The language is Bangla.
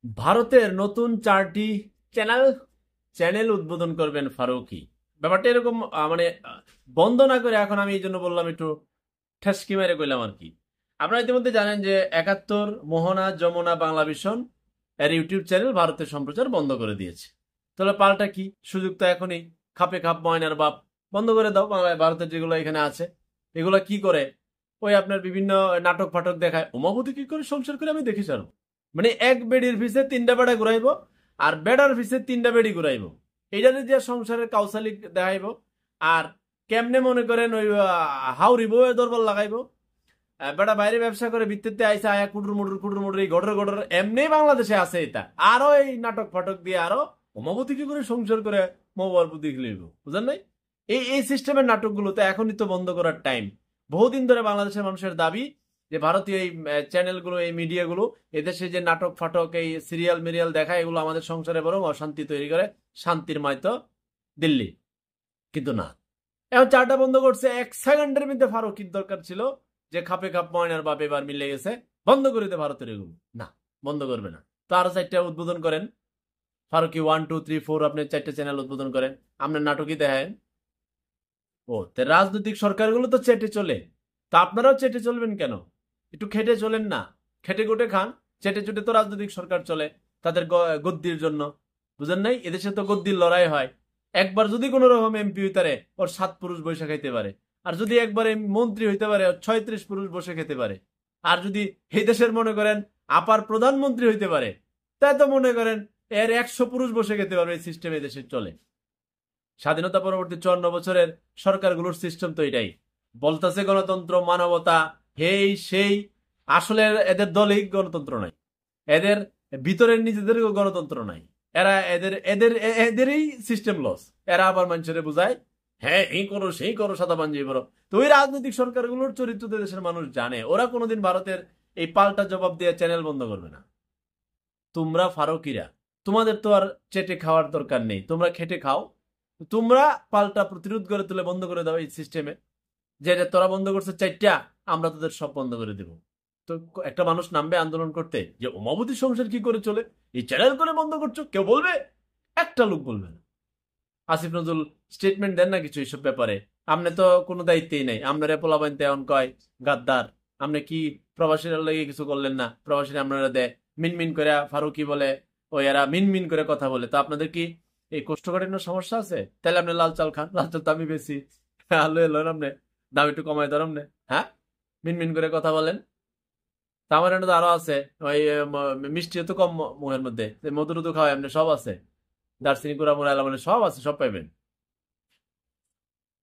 ভারতের নতুন 4টি চ্যানেল চ্যানেল উদ্বোধন করবেন ফারুকী। ব্যাপারটা এরকম মানে বন্ধ না করে এখন আমি এই জন্য বললাম একটু ঠেসকি মেরে কইলাম আর কি। আপনারা ইতিমধ্যে জানেন যে 71 মোহনা যমুনা বাংলা ভিশন এর ইউটিউব চ্যানেল ভারতের সম্প্রচার বন্ধ করে দিয়েছে। তাহলে পাল্টা কি সুযোগ? তো এখনই খাপে খাপ ময়নার বাপ বন্ধ করে দাও। বাংলায় ভারতের যেগুলো এখানে আছে এগুলো কি করে ওই আপনার বিভিন্ন নাটক ফাটক দেখায়। উমাবতী কি করে সংসার করে আমি দেখি জানো, মানে এক বেডির পিছে 3টা বেড়া ঘুরাইবো আর বেড়ার পিছে 3টা বেড়ি ঘুরাইবো, এইটাতে যে সংসারের কাউসালিক দেখাইবো। আর কেমনে মনে করেন ওই হাউরি বউ দরবার লাগাইবো। বেটা বাইরে ব্যবসা করে ভিত্তিতে আইসা আয়া কুটুর মুটুর এই গড়র গড়র এমনি বাংলাদেশে আছে। এটা আরো এই নাটক ফাটক দিয়ে আরো উমাবতী কি করে সংসার করে মোবাইল বুদ্ধি খেলিব, বুঝলেন নাই? এই এই সিস্টেমের নাটকগুলো তো এখনই তো বন্ধ করার টাইম। বহুদিন ধরে বাংলাদেশের মানুষের দাবি যে ভারতীয় এই চ্যানেলগুলো, এই মিডিয়াগুলো এদেশে যে নাটক ফাটক এই সিরিয়াল মিরিয়াল দেখা এগুলো আমাদের সংসারে বরং অশান্তি তৈরি করে, শান্তির মাইতো দিল্লি। কিন্তু না, এখন 4টা বন্ধ করছে। 1 সেকেন্ডের মধ্যে ফারুকির দরকার ছিল যে খাপে খাপ ময়নার বাপ এবার মিলে গেছে, বন্ধ করে দে ভারতের এগুলো। না, বন্ধ করবে না। তো আরো 4টা উদ্বোধন করেন। ফারুকি 1 2 3 4 আপনি 4টা চ্যানেল উদ্বোধন করেন, আপনার নাটকই দেখেন। ও তে রাজনৈতিক সরকারগুলো তো চেটে চলে, তা আপনারাও চেটে চলবেন কেন? একটু খেটে চলেন না, খেটে খুটে খান। চেটে চুটে তো রাজনৈতিক সরকার চলে তাদের গদ্দির জন্য, বুঝেন নাই? এদেশে তো গদ্দির লড়াই হয়। একবার যদি কোন রকম এমপি হইতে পারে ওর 7 পুরুষ বসে খাইতে পারে, আর যদি একবার মন্ত্রী হইতে পারে ওর 36 পুরুষ বসে খেতে পারে। আর যদি এই দেশের মনে করেন আপার প্রধানমন্ত্রী হইতে পারে, তাই তো মনে করেন এর 100 পুরুষ বসে খেতে পারবে। এই সিস্টেম এদেশে চলে। স্বাধীনতা পরবর্তী 54 বছরের সরকারগুলোর সিস্টেম তো এটাই। বলতেছে গণতন্ত্র, মানবতা, হেই সেই, আসলে এদের দলেই গণতন্ত্র নাই, এদের ভিতরের নিজেদের গণতন্ত্র নাই। এরা এদের এদের এদেরই সিস্টেম লস। এরা আবার মানুষের বুঝায় হ্যাঁ এই করো সেই করো, সাদা পাঞ্জাবি করো। তো ওই রাজনৈতিক সরকারগুলোর চরিত্র দেশের মানুষ জানে। ওরা কোনোদিন ভারতের এই পাল্টা জবাব দিয়ে চ্যানেল বন্ধ করবে না। তোমরা ফারুকিরা, তোমাদের তো আর চেটে খাওয়ার দরকার নেই, তোমরা খেটে খাও। তোমরা পাল্টা প্রতিরোধ করে তুলে বন্ধ করে দাও এই সিস্টেমে। যে তোরা বন্ধ করছে 4টা, আমরা তোদের সব বন্ধ করে দেব। তো একটা মানুষ নামবে আন্দোলন করতে যে উমাবতী সংসার কি করে চলে, এই চ্যানেল করে বন্ধ করছো, কেউ বলবে? একটা লোক বলবে না। আসিফ নজরুল স্টেটমেন্ট দেন না কিছু এইসব ব্যাপারে। আপনি তো কোনো দায়িত্বই নাই। আপনারা পোলাবাইন তেমন কয় গাদ্দার। আপনি কি প্রবাসীরা লেগে কিছু করলেন না? প্রবাসীরা আপনারা দেয় মিনমিন করে। ফারুকি বলে ওই এরা মিনমিন করে কথা বলে। তো আপনাদের কি এই কোষ্ঠকাঠিন্য সমস্যা আছে? তাহলে আপনি লাল চাল খান, লাল চাল তো আমি বেশি আলু এলো আপনি দাম একটু কমাই ধর আপনি। হ্যাঁ, মিনমিন করে কথা বলেন। তা আমার এখানে তো আরো আছে ওই মিষ্টি তো কম মুখের মধ্যে, মধুর তো খাওয়াই আপনি, সব আছে। দার্সিনি কুড়া মুড়া মানে সব আছে, সব পাইবেন।